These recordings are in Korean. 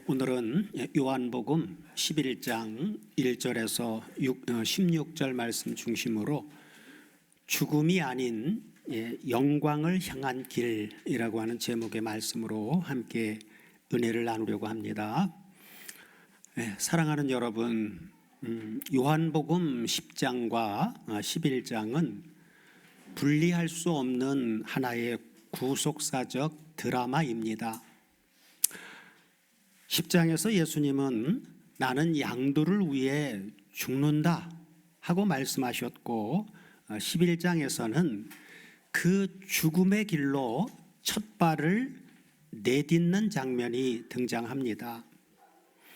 오늘은 요한복음 11장 1절에서 16절 말씀 중심으로 죽음이 아닌 영광을 향한 길이라고 하는 제목의 말씀으로 함께 은혜를 나누려고 합니다. 사랑하는 여러분, 요한복음 10장과 11장은 분리할 수 없는 하나의 구속사적 드라마입니다. 10장에서 예수님은 나는 양들을 위해 죽는다 하고 말씀하셨고, 11장에서는 그 죽음의 길로 첫 발을 내딛는 장면이 등장합니다.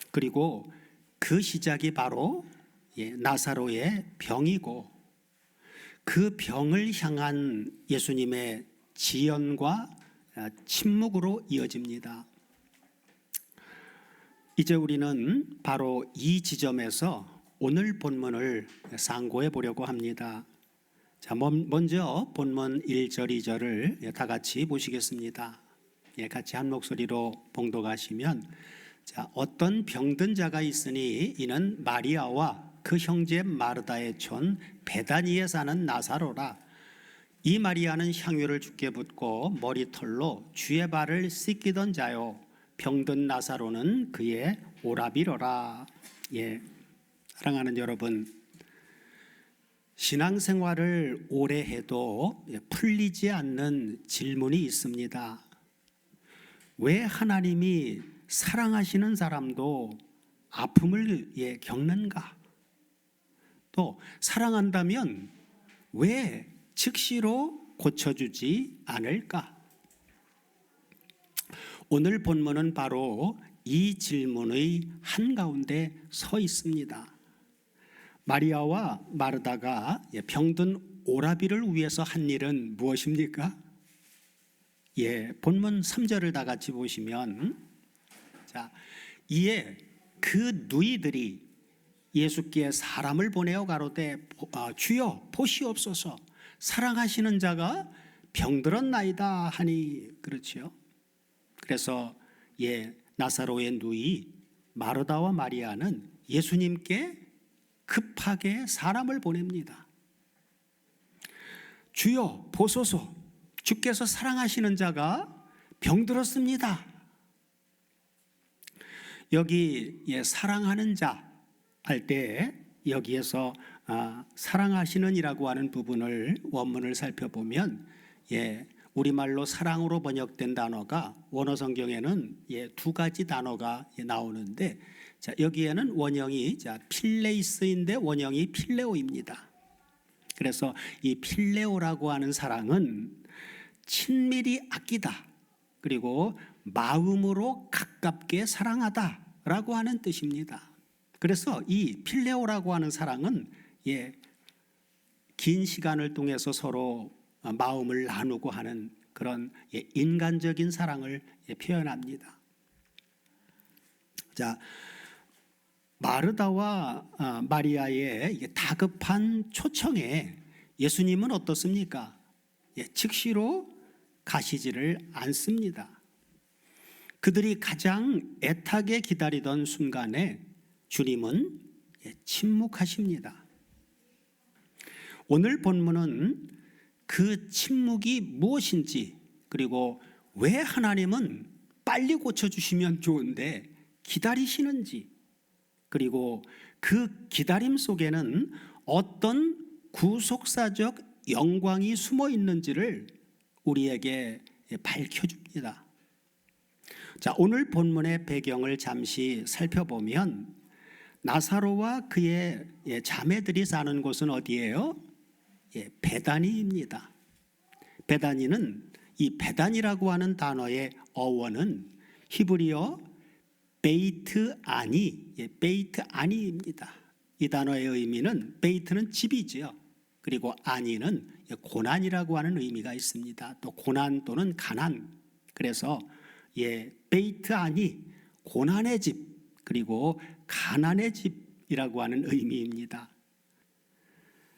그리고 그 시작이 바로 나사로의 병이고, 그 병을 향한 예수님의 지연과 침묵으로 이어집니다. 이제 우리는 바로 이 지점에서 오늘 본문을 상고해 보려고 합니다. 자, 먼저 본문 1절, 2절을 다 같이 보시겠습니다. 같이 한 목소리로 봉독하시면, 자, 어떤 병든 자가 있으니 이는 마리아와 그 형제 마르다의 촌 베다니에 사는 나사로라. 이 마리아는 향유를 주께 붓고 머리털로 주의 발을 씻기던 자요, 병든 나사로는 그의 오라비로라. 사랑하는 여러분, 신앙생활을 오래 해도 풀리지 않는 질문이 있습니다. 왜 하나님이 사랑하시는 사람도 아픔을 겪는가? 또 사랑한다면 왜 즉시로 고쳐주지 않을까? 오늘 본문은 바로 이 질문의 한가운데 서 있습니다. 마리아와 마르다가 병든 오라비를 위해서 한 일은 무엇입니까? 본문 3절을 다 같이 보시면, 자, 이에 그 누이들이 예수께 사람을 보내어 가로되 주여 보시옵소서, 사랑하시는 자가 병들었나이다 하니, 그렇지요. 그래서 나사로의 누이 마르다와 마리아는 예수님께 급하게 사람을 보냅니다. 주여 보소서, 주께서 사랑하시는 자가 병들었습니다. 여기 사랑하는 자 할 때 여기에서 사랑하시는 이라고 하는 부분을 원문을 살펴보면 우리말로 사랑으로 번역된 단어가 원어 성경에는 두 가지 단어가 나오는데, 자, 여기에는 원형이 필레이스인데 원형이 필레오입니다. 그래서 이 필레오라고 하는 사랑은 친밀히 아끼다, 그리고 마음으로 가깝게 사랑하다라고 하는 뜻입니다. 그래서 이 필레오라고 하는 사랑은 긴 시간을 통해서 서로 마음을 나누고 하는 그런 인간적인 사랑을 표현합니다. 자, 마르다와 마리아의 다급한 초청에 예수님은 어떻습니까? 즉시로 가시지를 않습니다. 그들이 가장 애타게 기다리던 순간에 주님은 침묵하십니다. 오늘 본문은 그 침묵이 무엇인지, 그리고 왜 하나님은 빨리 고쳐주시면 좋은데 기다리시는지, 그리고 그 기다림 속에는 어떤 구속사적 영광이 숨어 있는지를 우리에게 밝혀줍니다. 자, 오늘 본문의 배경을 잠시 살펴보면, 나사로와 그의 자매들이 사는 곳은 어디예요? 베다니입니다. 베다니는, 이 베다니라고 하는 단어의 어원은 히브리어 베이트 아니, 베이트 아니입니다. 이 단어의 의미는, 베이트는 집이지요. 그리고 아니는 고난이라고 하는 의미가 있습니다. 또 고난 또는 가난. 그래서 베이트 아니, 고난의 집, 그리고 가난의 집이라고 하는 의미입니다.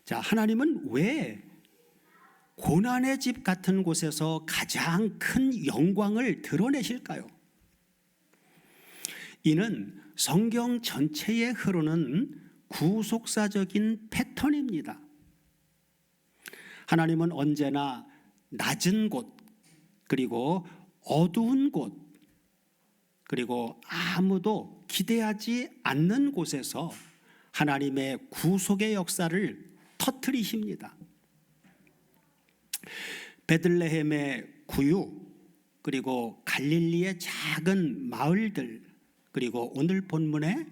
자, 하나님은 왜 고난의 집 같은 곳에서 가장 큰 영광을 드러내실까요? 이는 성경 전체에 흐르는 구속사적인 패턴입니다. 하나님은 언제나 낮은 곳, 그리고 어두운 곳, 그리고 아무도 기대하지 않는 곳에서 하나님의 구속의 역사를 터뜨리십니다. 베들레헴의 구유, 그리고 갈릴리의 작은 마을들, 그리고 오늘 본문의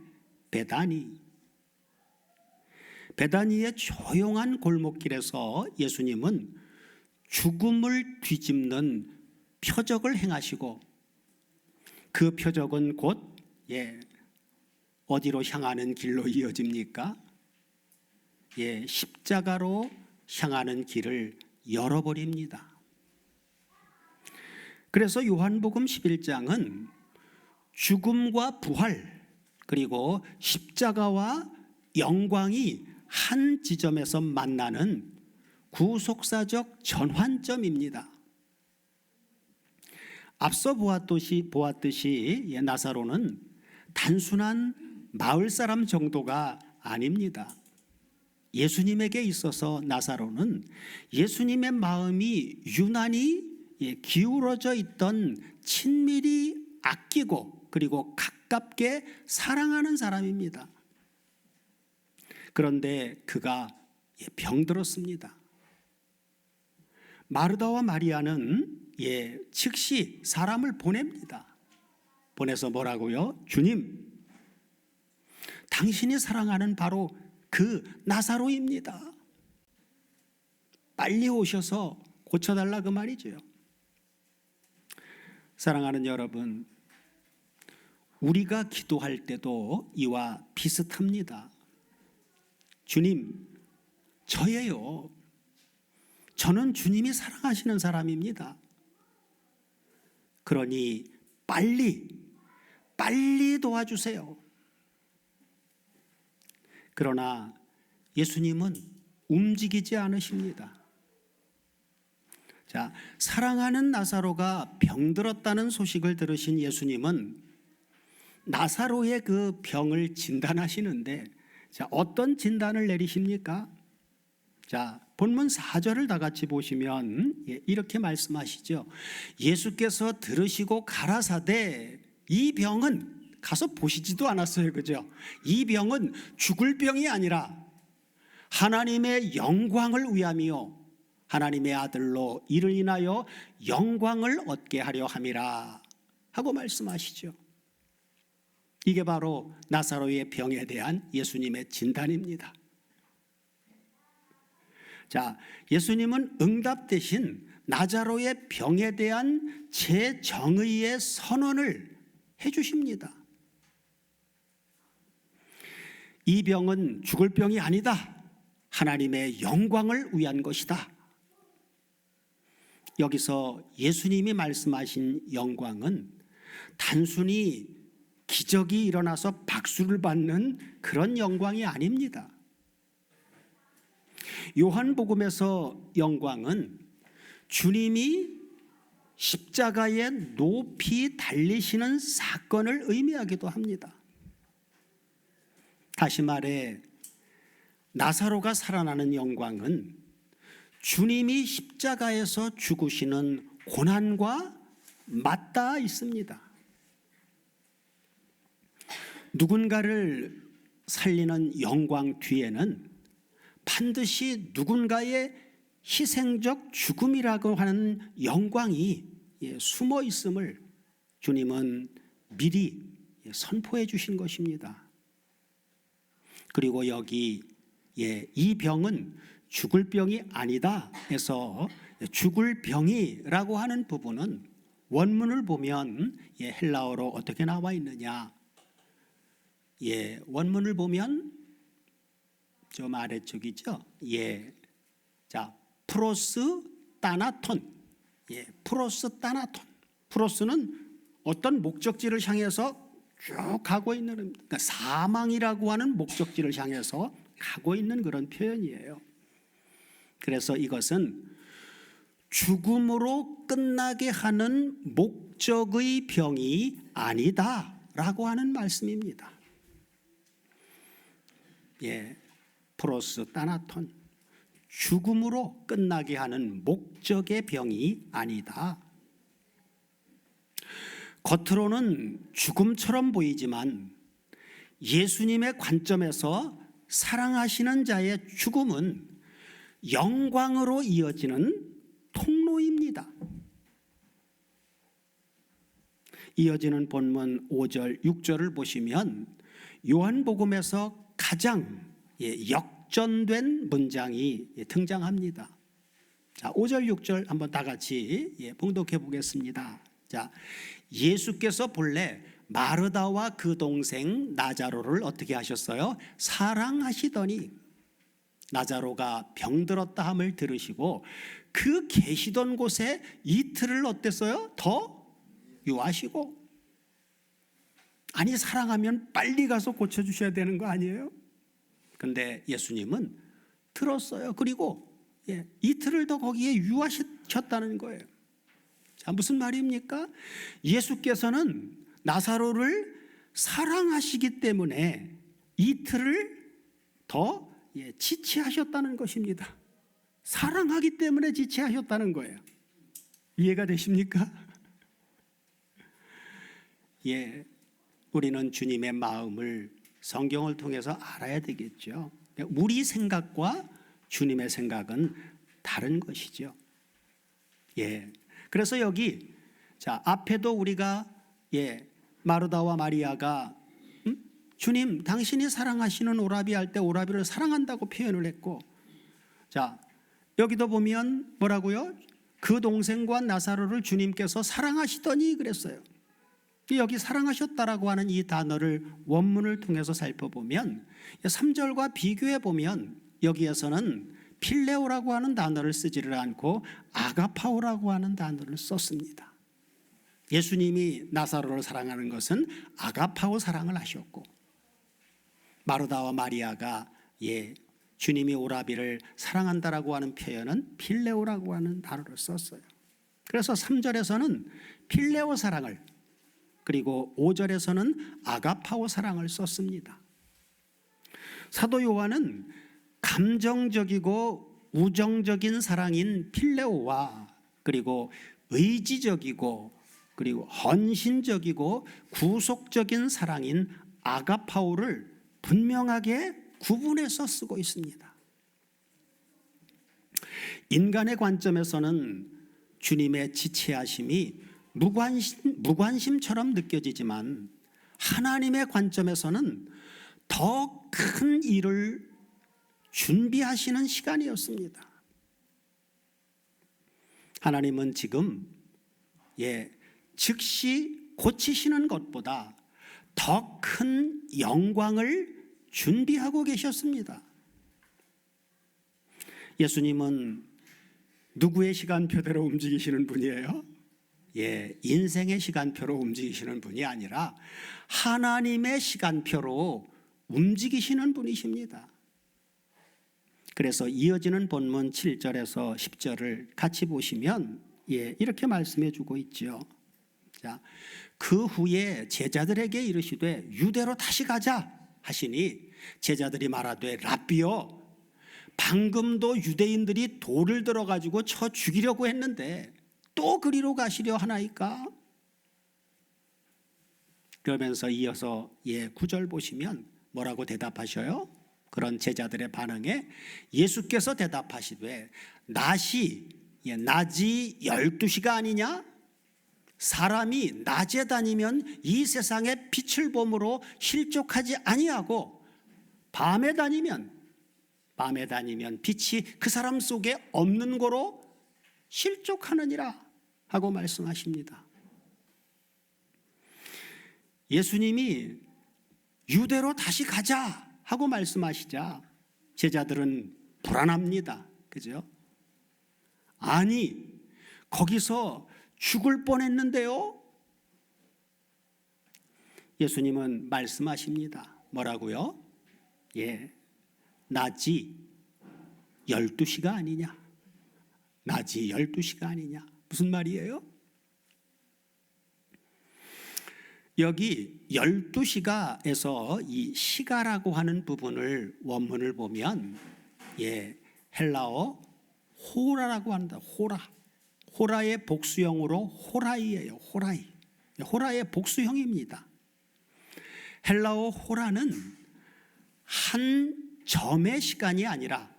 베다니의 조용한 골목길에서 예수님은 죽음을 뒤집는 표적을 행하시고, 그 표적은 곧 어디로 향하는 길로 이어집니까? 십자가로 향하는 길을 열어버립니다. 그래서 요한복음 11장은 죽음과 부활, 그리고 십자가와 영광이 한 지점에서 만나는 구속사적 전환점입니다. 앞서 보았듯이 나사로는 단순한 마을 사람 정도가 아닙니다. 예수님에게 있어서 나사로는 예수님의 마음이 유난히 기울어져 있던, 친밀히 아끼고 그리고 가깝게 사랑하는 사람입니다. 그런데 그가 병들었습니다. 마르다와 마리아는 즉시 사람을 보냅니다. 보내서 뭐라고요? 주님, 당신이 사랑하는 바로 그 나사로입니다. 빨리 오셔서 고쳐달라, 그 말이죠. 사랑하는 여러분, 우리가 기도할 때도 이와 비슷합니다. 주님, 저예요. 저는 주님이 사랑하시는 사람입니다. 그러니 빨리 도와주세요. 그러나 예수님은 움직이지 않으십니다. 자, 사랑하는 나사로가 병들었다는 소식을 들으신 예수님은 나사로의 그 병을 진단하시는데, 자, 어떤 진단을 내리십니까? 자, 본문 4절을 다 같이 보시면 이렇게 말씀하시죠. 예수께서 들으시고 가라사대, 이 병은, 가서 보시지도 않았어요, 그죠? 이 병은 죽을 병이 아니라 하나님의 영광을 위함이요 하나님의 아들로 이를 인하여 영광을 얻게 하려 함이라 하고 말씀하시죠. 이게 바로 나사로의 병에 대한 예수님의 진단입니다. 자, 예수님은 응답 대신 나사로의 병에 대한 제정의의 선언을 해주십니다. 이 병은 죽을 병이 아니다. 하나님의 영광을 위한 것이다. 여기서 예수님이 말씀하신 영광은 단순히 기적이 일어나서 박수를 받는 그런 영광이 아닙니다. 요한복음에서 영광은 주님이 십자가에 높이 달리시는 사건을 의미하기도 합니다. 다시 말해, 나사로가 살아나는 영광은 주님이 십자가에서 죽으시는 고난과 맞닿아 있습니다. 누군가를 살리는 영광 뒤에는 반드시 누군가의 희생적 죽음이라고 하는 영광이 숨어 있음을 주님은 미리 선포해 주신 것입니다. 그리고 여기 이 병은 죽을 병이 아니다 해서 죽을 병이라고 하는 부분은 원문을 보면 헬라어로 어떻게 나와 있느냐? 원문을 보면 좀 아래쪽이죠. 자, 프로스 따나톤. 프로스 따나톤. 프로스는 어떤 목적지를 향해서 쭉 가고 있는, 그러니까 사망이라고 하는 목적지를 향해서 가고 있는 그런 표현이에요. 그래서 이것은 죽음으로 끝나게 하는 목적의 병이 아니다 라고 하는 말씀입니다. 프로스 따나톤, 죽음으로 끝나게 하는 목적의 병이 아니다. 겉으로는 죽음처럼 보이지만 예수님의 관점에서 사랑하시는 자의 죽음은 영광으로 이어지는 통로입니다. 이어지는 본문 5절, 6절을 보시면 요한복음에서 가장 역전된 문장이 등장합니다. 자, 5절, 6절 한번 다 같이 봉독해 보겠습니다. 자, 예수께서 본래 마르다와 그 동생 나자로를 어떻게 하셨어요? 사랑하시더니 나자로가 병들었다 함을 들으시고 그 계시던 곳에 이틀을 어땠어요? 더 유하시고. 아니, 사랑하면 빨리 가서 고쳐주셔야 되는 거 아니에요? 근데 예수님은 들었어요. 그리고 이틀을 더 거기에 유하셨다는 거예요. 자, 무슨 말입니까? 예수께서는 나사로를 사랑하시기 때문에 이틀을 더 지체하셨다는 것입니다. 사랑하기 때문에 지체하셨다는 거예요. 이해가 되십니까? 우리는 주님의 마음을 성경을 통해서 알아야 되겠죠. 우리 생각과 주님의 생각은 다른 것이죠. 그래서 여기 앞에도 우리가 마르다와 마리아가 주님 당신이 사랑하시는 오라비 할 때 오라비를 사랑한다고 표현을 했고, 자 여기도 보면 뭐라고요? 그 동생과 나사로를 주님께서 사랑하시더니 그랬어요. 여기 사랑하셨다라고 하는 이 단어를 원문을 통해서 살펴보면 3절과 비교해 보면 여기에서는 필레오라고 하는 단어를 쓰지를 않고 아가파오라고 하는 단어를 썼습니다. 예수님이 나사로를 사랑하는 것은 아가파오 사랑을 하셨고, 마르다와 마리아가 주님이 오라비를 사랑한다라고 하는 표현은 필레오라고 하는 단어를 썼어요. 그래서 3절에서는 필레오 사랑을, 그리고 5절에서는 아가파오 사랑을 썼습니다. 사도 요한은 감정적이고 우정적인 사랑인 필레오와 그리고 의지적이고 그리고 헌신적이고 구속적인 사랑인 아가파오를 분명하게 구분해서 쓰고 있습니다. 인간의 관점에서는 주님의 지체하심이 무관심처럼 느껴지지만 하나님의 관점에서는 더 큰 일을 준비하시는 시간이었습니다. 하나님은 지금 즉시 고치시는 것보다 더 큰 영광을 준비하고 계셨습니다. 예수님은 누구의 시간표대로 움직이시는 분이에요? 인생의 시간표로 움직이시는 분이 아니라 하나님의 시간표로 움직이시는 분이십니다. 그래서 이어지는 본문 7절에서 10절을 같이 보시면 이렇게 말씀해 주고 있죠. 자, 그 후에 제자들에게 이르시되 유대로 다시 가자 하시니 제자들이 말하되 랍비여, 방금도 유대인들이 돌을 들어가지고 쳐 죽이려고 했는데 또 그리로 가시려 하나이까? 그러면서 이어서 9절 보시면 뭐라고 대답하셔요? 그런 제자들의 반응에 예수께서 대답하시되 낮이 12시가 아니냐? 사람이 낮에 다니면 이 세상에 빛을 봄으로 실족하지 아니하고 밤에 다니면 빛이 그 사람 속에 없는 거로 실족하느니라 하고 말씀하십니다. 예수님이 유대로 다시 가자 하고 말씀하시자 제자들은 불안합니다. 그죠? 아니, 거기서 죽을 뻔했는데요. 예수님은 말씀하십니다. 뭐라고요? 낮이 12시가 아니냐? 낮이 12시가 아니냐? 무슨 말이에요? 여기 12시가에서 이 시가라고 하는 부분을 원문을 보면 헬라어 호라라고 한다. 호라의 복수형으로 호라이예요. 호라의 복수형입니다. 헬라어 호라는 한 점의 시간이 아니라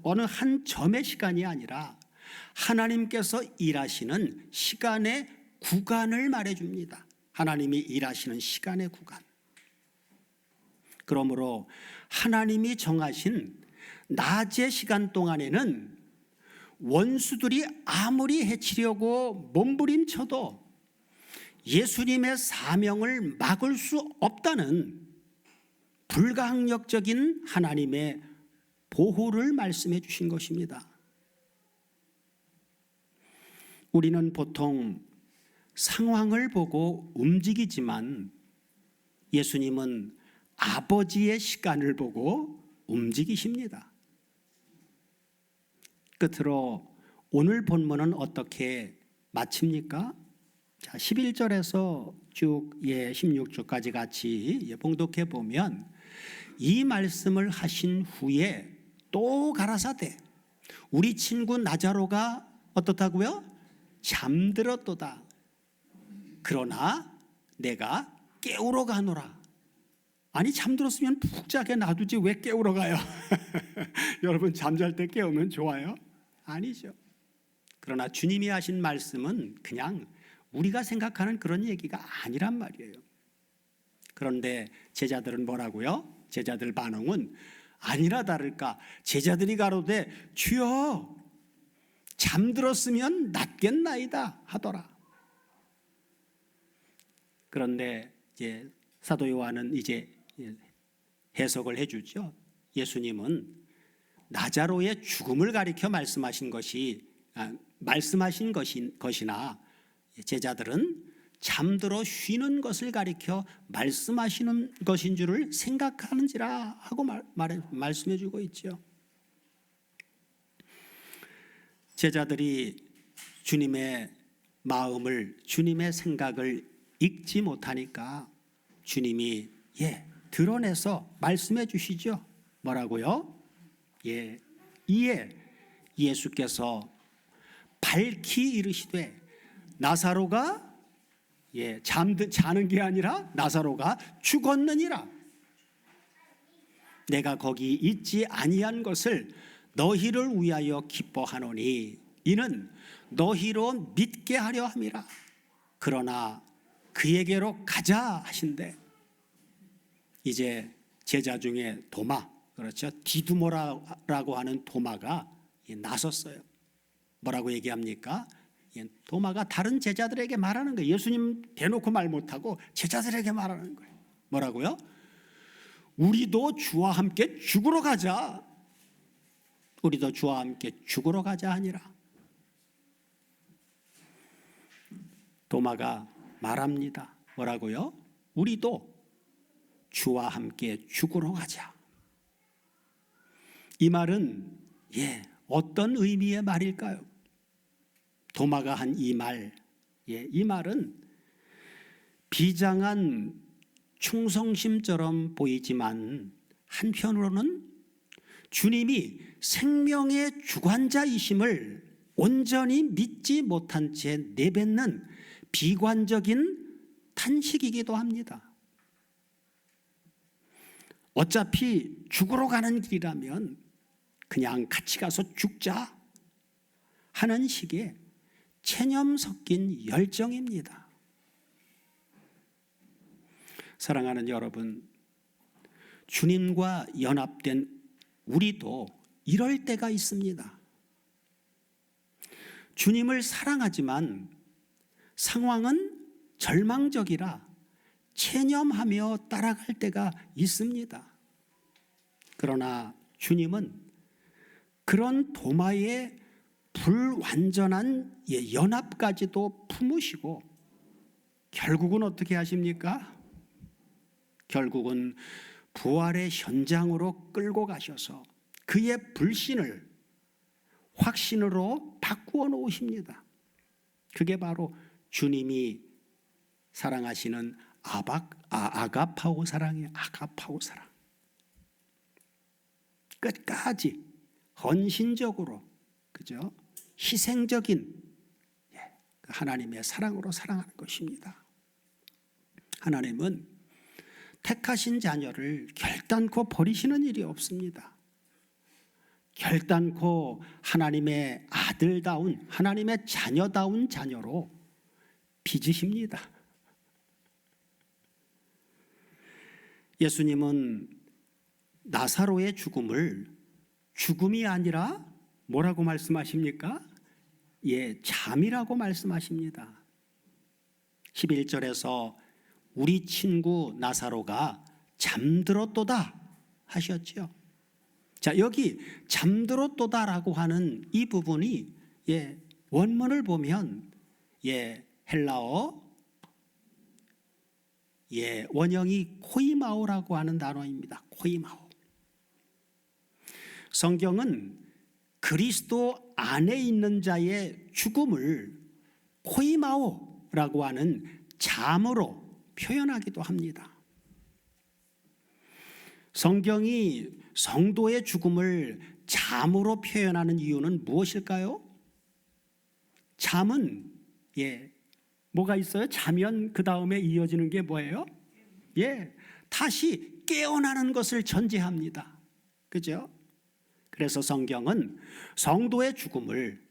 어느 한 점의 시간이 아니라 하나님께서 일하시는 시간의 구간을 말해줍니다. 하나님이 일하시는 시간의 구간. 그러므로 하나님이 정하신 낮의 시간 동안에는 원수들이 아무리 해치려고 몸부림쳐도 예수님의 사명을 막을 수 없다는 불가항력적인 하나님의 보호를 말씀해 주신 것입니다. 우리는 보통 상황을 보고 움직이지만 예수님은 아버지의 시간을 보고 움직이십니다. 끝으로 오늘 본문은 어떻게 마칩니까? 자, 11절에서 쭉 16절까지 같이 봉독해 보면 이 말씀을 하신 후에 또 가라사대 우리 친구 나자로가 어떻다고요? 잠들었도다. 그러나 내가 깨우러 가노라. 아니 잠들었으면 푹 자게 놔두지 왜 깨우러 가요? 여러분 잠잘 때 깨우면 좋아요? 아니죠. 그러나 주님이 하신 말씀은 그냥 우리가 생각하는 그런 얘기가 아니란 말이에요. 그런데 제자들은 뭐라고요? 제자들 반응은 아니라 다를까 제자들이 가로되 주여 잠들었으면 낫겠나이다 하더라. 그런데 이제 사도 요한은 이제 해석을 해주죠. 예수님은 나자로의 죽음을 가리켜 말씀하신 것이나 제자들은 잠들어 쉬는 것을 가리켜 말씀하시는 것인 줄을 생각하는지라 하고 말씀해 주고 있죠. 제자들이 주님의 마음을, 주님의 생각을 읽지 못하니까 주님이 드러내서 말씀해 주시죠. 뭐라고요? 이에 예수께서 밝히 이르시되 나사로가 자는 게 아니라 나사로가 죽었느니라. 내가 거기 있지 아니한 것을 너희를 위하여 기뻐하노니 이는 너희로 믿게 하려 함이라. 그러나 그에게로 가자 하신대. 이제 제자 중에 도마, 그렇죠? 디두모라고 하는 도마가 나섰어요. 뭐라고 얘기합니까? 도마가 다른 제자들에게 말하는 거예요. 예수님 대놓고 말 못하고 제자들에게 말하는 거예요. 뭐라고요? 우리도 주와 함께 죽으러 가자. 우리도 주와 함께 죽으러 가자 하니라. 도마가 말합니다. 뭐라고요? 우리도 주와 함께 죽으러 가자. 이 말은 어떤 의미의 말일까요? 도마가 한 이 말, 이 말은 비장한 충성심처럼 보이지만 한편으로는 주님이 생명의 주관자이심을 온전히 믿지 못한 채 내뱉는 비관적인 탄식이기도 합니다. 어차피 죽으러 가는 길이라면 그냥 같이 가서 죽자 하는 식의 체념 섞인 열정입니다. 사랑하는 여러분, 주님과 연합된 우리도 이럴 때가 있습니다. 주님을 사랑하지만 상황은 절망적이라 체념하며 따라갈 때가 있습니다. 그러나 주님은 그런 도마의 불완전한 연합까지도 품으시고 결국은 어떻게 하십니까? 결국은 부활의 현장으로 끌고 가셔서 그의 불신을 확신으로 바꾸어 놓으십니다. 그게 바로 주님이 사랑하시는 아가파오 사랑이에요. 아가파오 사랑. 끝까지 헌신적으로, 그죠? 희생적인 하나님의 사랑으로 사랑하는 것입니다. 하나님은 택하신 자녀를 결단코 버리시는 일이 없습니다. 결단코 하나님의 아들다운, 하나님의 자녀다운 자녀로 빚으십니다. 예수님은 나사로의 죽음을 죽음이 아니라 뭐라고 말씀하십니까? 잠이라고 말씀하십니다. 11절에서 우리 친구 나사로가 잠들었도다 하셨죠. 자, 여기 잠들었도다라고 하는 이 부분이 원문을 보면 헬라어 원형이 코이마오라고 하는 단어입니다. 코이마오. 성경은 그리스도 안에 있는 자의 죽음을 코이마오라고 하는 잠으로 표현하기도 합니다. 성경이 성도의 죽음을 잠으로 표현하는 이유는 무엇일까요? 잠은 뭐가 있어요? 자면 그 다음에 이어지는 게 뭐예요? 다시 깨어나는 것을 전제합니다. 그죠? 그래서 성경은 성도의 죽음을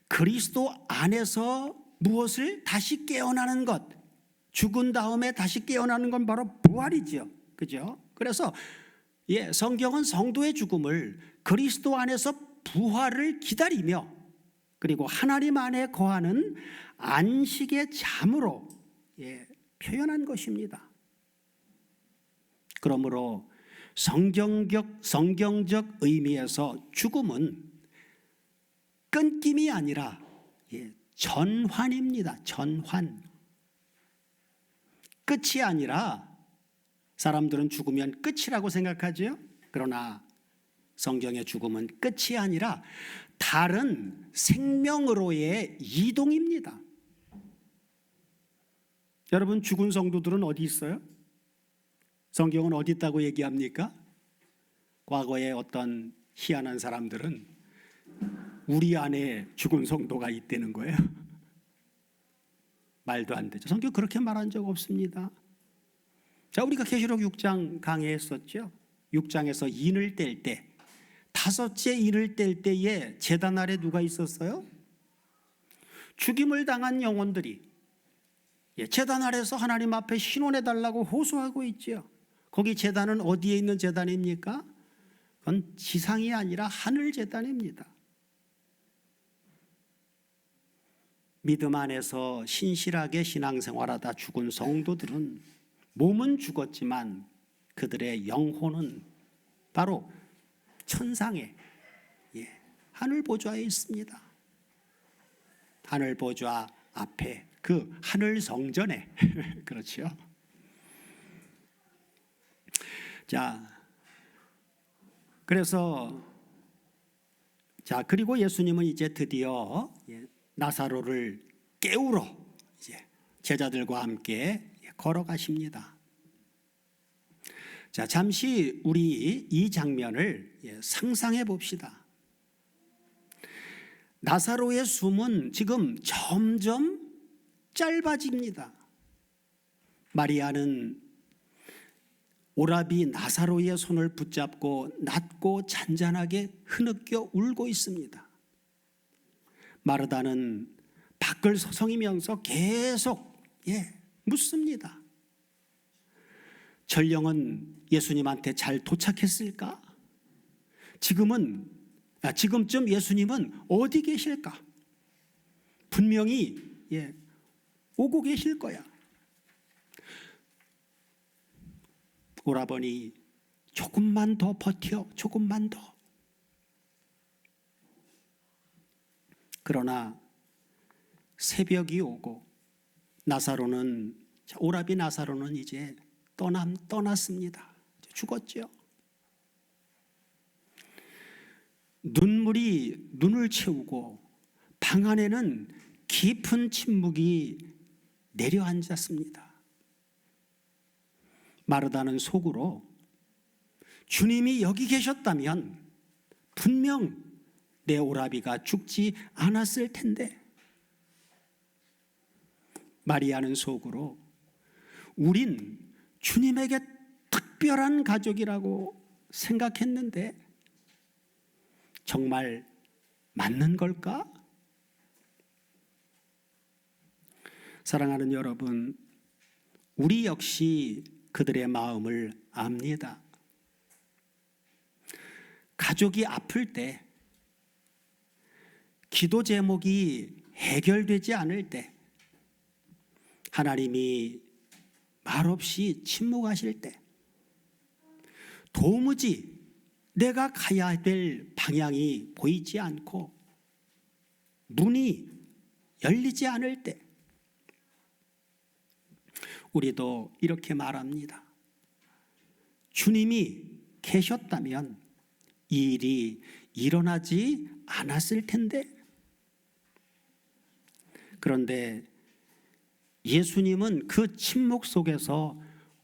그리스도 안에서 무엇을 다시 깨어나는 것, 죽은 다음에 다시 깨어나는 건 바로 부활이죠. 그죠? 그래서 성경은 성도의 죽음을 그리스도 안에서 부활을 기다리며, 그리고 하나님 안에 거하는 안식의 잠으로 표현한 것입니다. 그러므로 성경적 의미에서 죽음은 끊김이 아니라 전환입니다. 전환. 끝이 아니라, 사람들은 죽으면 끝이라고 생각하죠. 그러나 성경의 죽음은 끝이 아니라 다른 생명으로의 이동입니다. 여러분, 죽은 성도들은 어디 있어요? 성경은 어디 있다고 얘기합니까? 과거에 어떤 희한한 사람들은 우리 안에 죽은 성도가 있다는 거예요. 말도 안 되죠. 성경 그렇게 말한 적 없습니다. 자, 우리가 계시록 6장 강의했었죠. 6장에서 인을 뗄 때, 다섯째 인을 뗄 때에 제단 아래 누가 있었어요? 죽임을 당한 영혼들이 제단 아래서 하나님 앞에 신원해달라고 호소하고 있죠. 거기 제단은 어디에 있는 제단입니까? 그건 지상이 아니라 하늘 제단입니다. 믿음 안에서 신실하게 신앙생활하다 죽은 성도들은 몸은 죽었지만 그들의 영혼은 바로 천상에 하늘 보좌에 있습니다. 하늘 보좌 앞에 그 하늘 성전에 그렇죠. 자, 그리고 예수님은 이제 드디어 나사로를 깨우러 이제 제자들과 함께 걸어가십니다. 자, 잠시 우리 이 장면을 상상해 봅시다. 나사로의 숨은 지금 점점 짧아집니다. 마리아는 오라비 나사로의 손을 붙잡고 낮고 잔잔하게 흐느껴 울고 있습니다. 마르다는 밖을 서성이면서 계속 묻습니다. 전령은 예수님한테 잘 도착했을까? 지금쯤 예수님은 어디 계실까? 분명히 오고 계실 거야. 오라버니, 조금만 더 버텨, 조금만 더. 그러나 새벽이 오고 오라비 나사로는 이제 떠났습니다. 죽었죠. 눈물이 눈을 채우고 방 안에는 깊은 침묵이 내려앉았습니다. 마르다는 속으로 주님이 여기 계셨다면 분명 내 오라비가 죽지 않았을 텐데, 마리아는 속으로 우린 주님에게 특별한 가족이라고 생각했는데 정말 맞는 걸까? 사랑하는 여러분, 우리 역시 그들의 마음을 압니다. 가족이 아플 때, 기도 제목이 해결되지 않을 때, 하나님이 말없이 침묵하실 때, 도무지 내가 가야 될 방향이 보이지 않고 문이 열리지 않을 때, 우리도 이렇게 말합니다. 주님이 계셨다면 이 일이 일어나지 않았을 텐데. 그런데 예수님은 그 침묵 속에서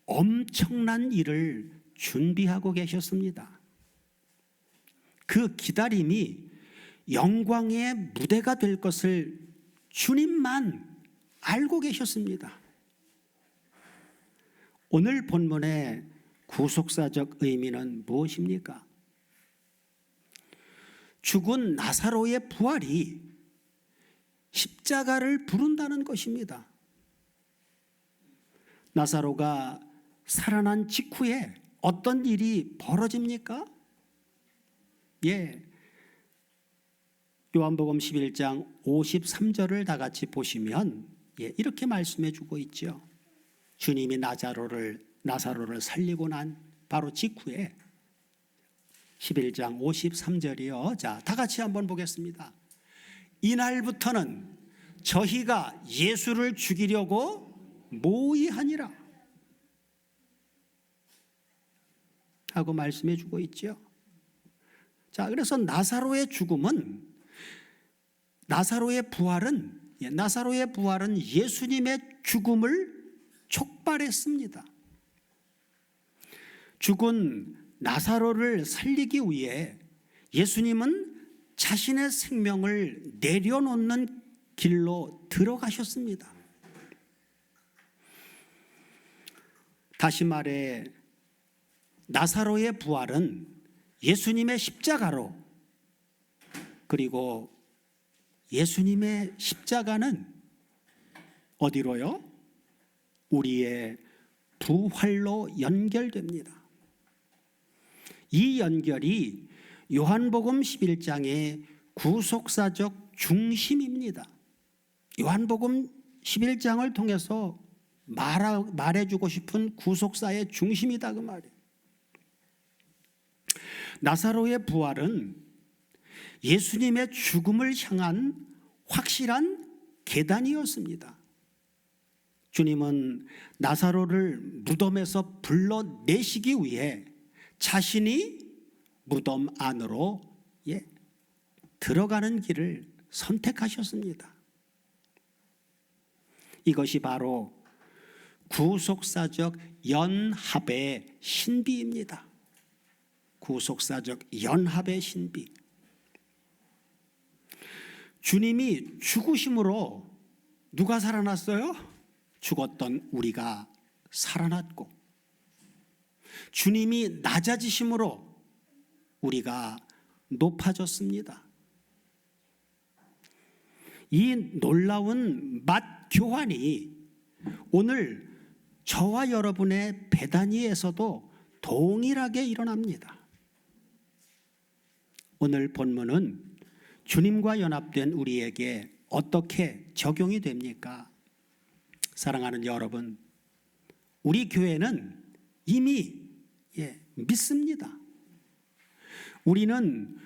엄청난 일을 준비하고 계셨습니다. 그 기다림이 영광의 무대가 될 것을 주님만 알고 계셨습니다. 오늘 본문의 구속사적 의미는 무엇입니까? 죽은 나사로의 부활이 십자가를 부른다는 것입니다. 나사로가 살아난 직후에 어떤 일이 벌어집니까? 요한복음 11장 53절을 다 같이 보시면 이렇게 말씀해 주고 있죠. 주님이 나사로를 살리고 난 바로 직후에 11장 53절이요. 자, 다 같이 한번 보겠습니다. 이날부터는 저희가 예수를 죽이려고 모의하니라 하고 말씀해 주고 있죠. 자, 그래서 나사로의 부활은 예수님의 죽음을 촉발했습니다. 죽은 나사로를 살리기 위해 예수님은 자신의 생명을 내려놓는 길로 들어가셨습니다. 다시 말해 나사로의 부활은 예수님의 십자가로, 그리고 예수님의 십자가는 어디로요? 우리의 부활로 연결됩니다. 이 연결이 요한복음 11장의 구속사적 중심입니다. 요한복음 11장을 통해서 말해주고 싶은 구속사의 중심이다 그 말이에요. 나사로의 부활은 예수님의 죽음을 향한 확실한 계단이었습니다. 주님은 나사로를 무덤에서 불러내시기 위해 자신이 무덤 안으로 들어가는 길을 선택하셨습니다. 이것이 바로 구속사적 연합의 신비입니다. 구속사적 연합의 신비. 주님이 죽으심으로 누가 살아났어요? 죽었던 우리가 살아났고, 주님이 낮아지심으로 우리가 높아졌습니다. 이 놀라운 맛 교환이 오늘 저와 여러분의 베다니에서도 동일하게 일어납니다. 오늘 본문은 주님과 연합된 우리에게 어떻게 적용이 됩니까? 사랑하는 여러분, 우리 교회는 이미 믿습니다. 우리는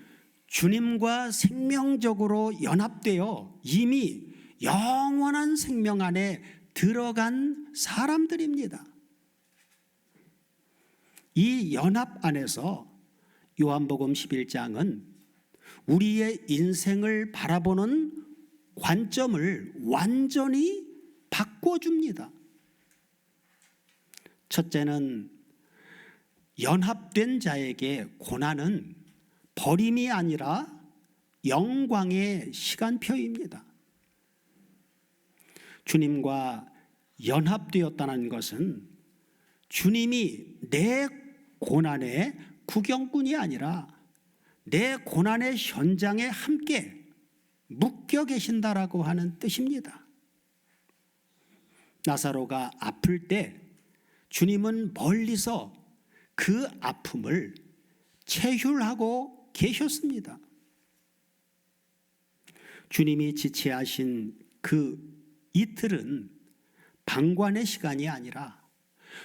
주님과 생명적으로 연합되어 이미 영원한 생명 안에 들어간 사람들입니다. 이 연합 안에서 요한복음 11장은 우리의 인생을 바라보는 관점을 완전히 바꿔줍니다. 첫째는 연합된 자에게 고난은 버림이 아니라 영광의 시간표입니다. 주님과 연합되었다는 것은 주님이 내 고난의 구경꾼이 아니라 내 고난의 현장에 함께 묶여 계신다라고 하는 뜻입니다. 나사로가 아플 때 주님은 멀리서 그 아픔을 체휼하고 계셨습니다. 주님이 지체하신 그 이틀은 방관의 시간이 아니라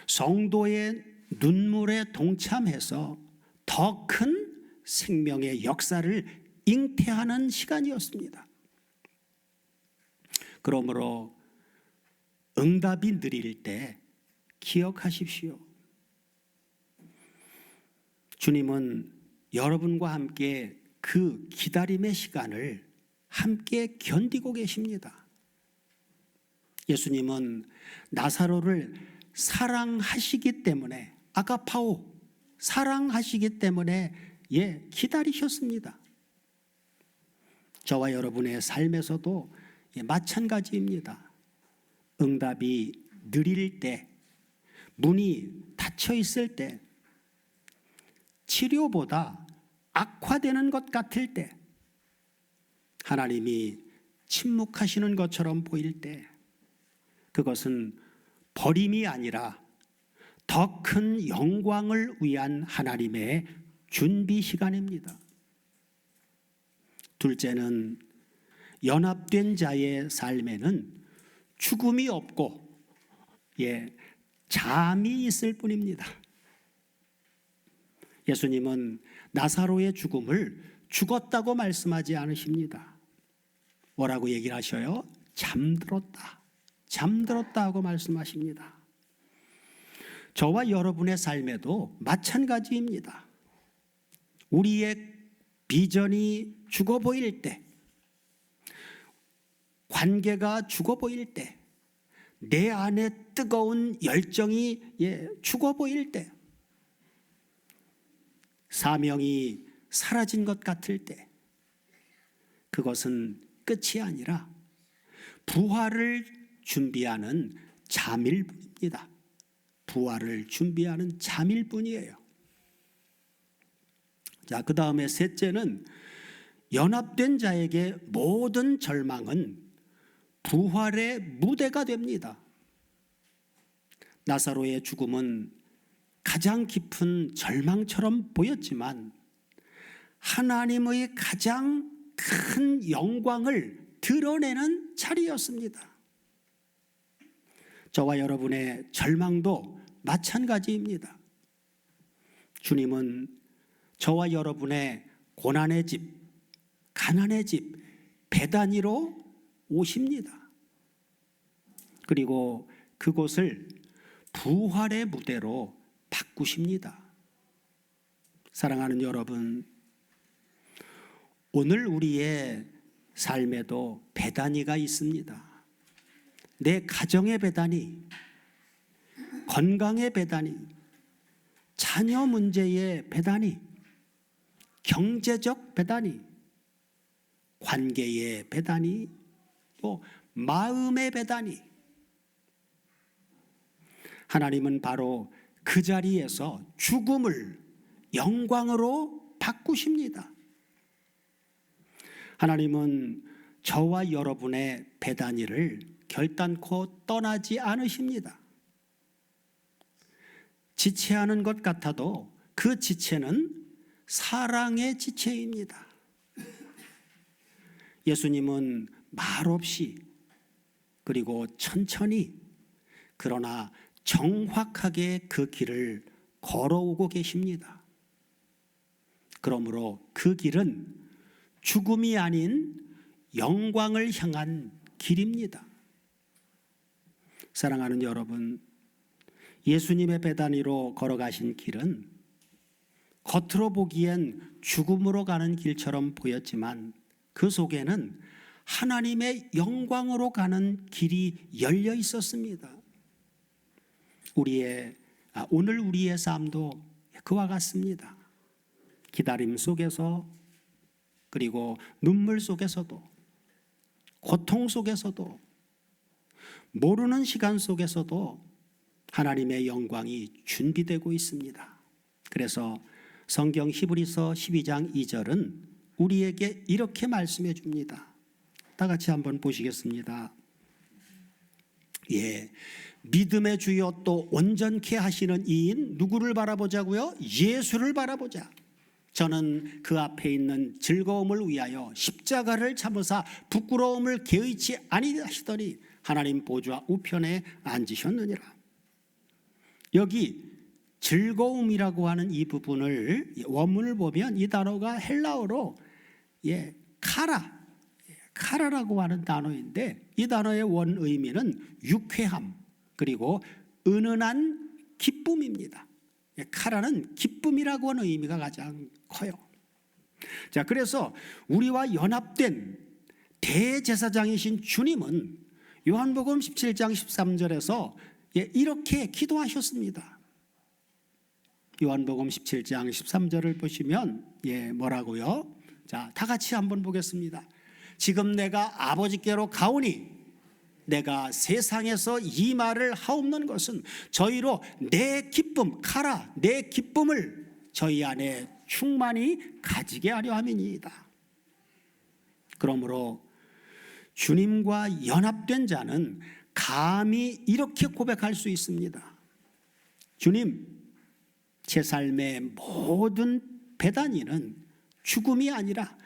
성도의 눈물에 동참해서 더 큰 생명의 역사를 잉태하는 시간이었습니다. 그러므로 응답이 느릴 때 기억하십시오. 주님은 여러분과 함께 그 기다림의 시간을 함께 견디고 계십니다. 예수님은 나사로를 사랑하시기 때문에 아가파오 사랑하시기 때문에 기다리셨습니다. 저와 여러분의 삶에서도 마찬가지입니다. 응답이 느릴 때, 문이 닫혀 있을 때, 치료보다 악화되는 것 같을 때, 하나님이 침묵하시는 것처럼 보일 때, 그것은 버림이 아니라 더 큰 영광을 위한 하나님의 준비 시간입니다. 둘째는 연합된 자의 삶에는 죽음이 없고 잠이 있을 뿐입니다. 예수님은 나사로의 죽음을 죽었다고 말씀하지 않으십니다. 뭐라고 얘기를 하셔요? 잠들었다. 잠들었다 하고 말씀하십니다. 저와 여러분의 삶에도 마찬가지입니다. 우리의 비전이 죽어 보일 때, 관계가 죽어 보일 때, 내 안에 뜨거운 열정이 죽어 보일 때, 사명이 사라진 것 같을 때, 그것은 끝이 아니라 부활을 준비하는 잠일 뿐입니다. 부활을 준비하는 잠일 뿐이에요. 자, 그 다음에 셋째는 연합된 자에게 모든 절망은 부활의 무대가 됩니다. 나사로의 죽음은 가장 깊은 절망처럼 보였지만 하나님의 가장 큰 영광을 드러내는 자리였습니다. 저와 여러분의 절망도 마찬가지입니다. 주님은 저와 여러분의 고난의 집, 가난의 집, 베다니로 오십니다. 그리고 그곳을 부활의 무대로 바꾸십니다. 사랑하는 여러분, 오늘 우리의 삶에도 베다니가 있습니다. 내 가정의 베다니, 건강의 베다니, 자녀 문제의 베다니, 경제적 베다니, 관계의 베다니, 또 마음의 베다니. 하나님은 바로 그 자리에서 죽음을 영광으로 바꾸십니다. 하나님은 저와 여러분의 베다니를 결단코 떠나지 않으십니다. 지체하는 것 같아도 그 지체는 사랑의 지체입니다. 예수님은 말없이 그리고 천천히 그러나 정확하게 그 길을 걸어오고 계십니다. 그러므로 그 길은 죽음이 아닌 영광을 향한 길입니다. 사랑하는 여러분, 예수님의 베다니로 걸어가신 길은 겉으로 보기엔 죽음으로 가는 길처럼 보였지만 그 속에는 하나님의 영광으로 가는 길이 열려 있었습니다. 우리의 오늘 우리의 삶도 그와 같습니다. 기다림 속에서, 그리고 눈물 속에서도, 고통 속에서도, 모르는 시간 속에서도 하나님의 영광이 준비되고 있습니다. 그래서 성경 히브리서 12장 2절은 우리에게 이렇게 말씀해 줍니다. 다 같이 한번 보시겠습니다. 믿음의 주여 또 온전케 하시는 이인 누구를 바라보자고요? 예수를 바라보자. 저는 그 앞에 있는 즐거움을 위하여 십자가를 참으사 부끄러움을 개의치 아니하시더니 하나님 보좌 우편에 앉으셨느니라. 여기 즐거움이라고 하는 이 부분을 원문을 보면 이 단어가 헬라어로 카라라고 하는 단어인데, 이 단어의 원 의미는 유쾌함 그리고 은은한 기쁨입니다. 카라는 기쁨이라고 하는 의미가 가장 커요. 자, 그래서 우리와 연합된 대제사장이신 주님은 요한복음 17장 13절에서 이렇게 기도하셨습니다. 요한복음 17장 13절을 보시면 뭐라고요? 자, 다 같이 한번 보겠습니다. 지금 내가 아버지께로 가오니 내가 세상에서 이 말을 하옵는 것은 저희로 내 기쁨, 카라, 내 기쁨을 저희 안에 충만히 가지게 하려 함이니이다. 그러므로 주님과 연합된 자는 감히 이렇게 고백할 수 있습니다. 주님, 제 삶의 모든 배단위는 죽음이 아니라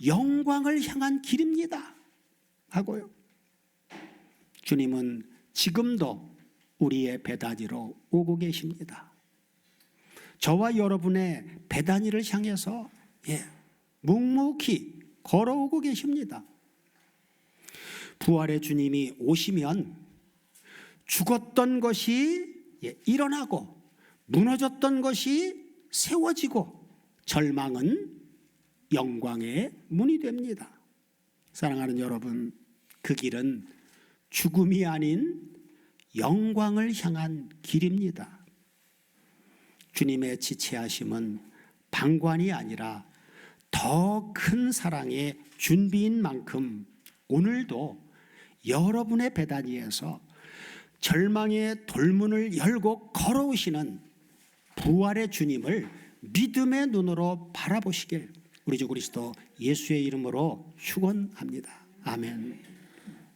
영광을 향한 길입니다 하고요. 주님은 지금도 우리의 배단위로 오고 계십니다. 저와 여러분의 배단위를 향해서 묵묵히 걸어오고 계십니다. 부활의 주님이 오시면 죽었던 것이 일어나고 무너졌던 것이 세워지고 절망은 영광의 문이 됩니다. 사랑하는 여러분, 그 길은 죽음이 아닌 영광을 향한 길입니다. 주님의 지체하심은 방관이 아니라 더 큰 사랑의 준비인 만큼 오늘도 여러분의 배단위에서 절망의 돌문을 열고 걸어오시는 부활의 주님을 믿음의 눈으로 바라보시길 우리 주 그리스도 예수의 이름으로 축원합니다. 아멘.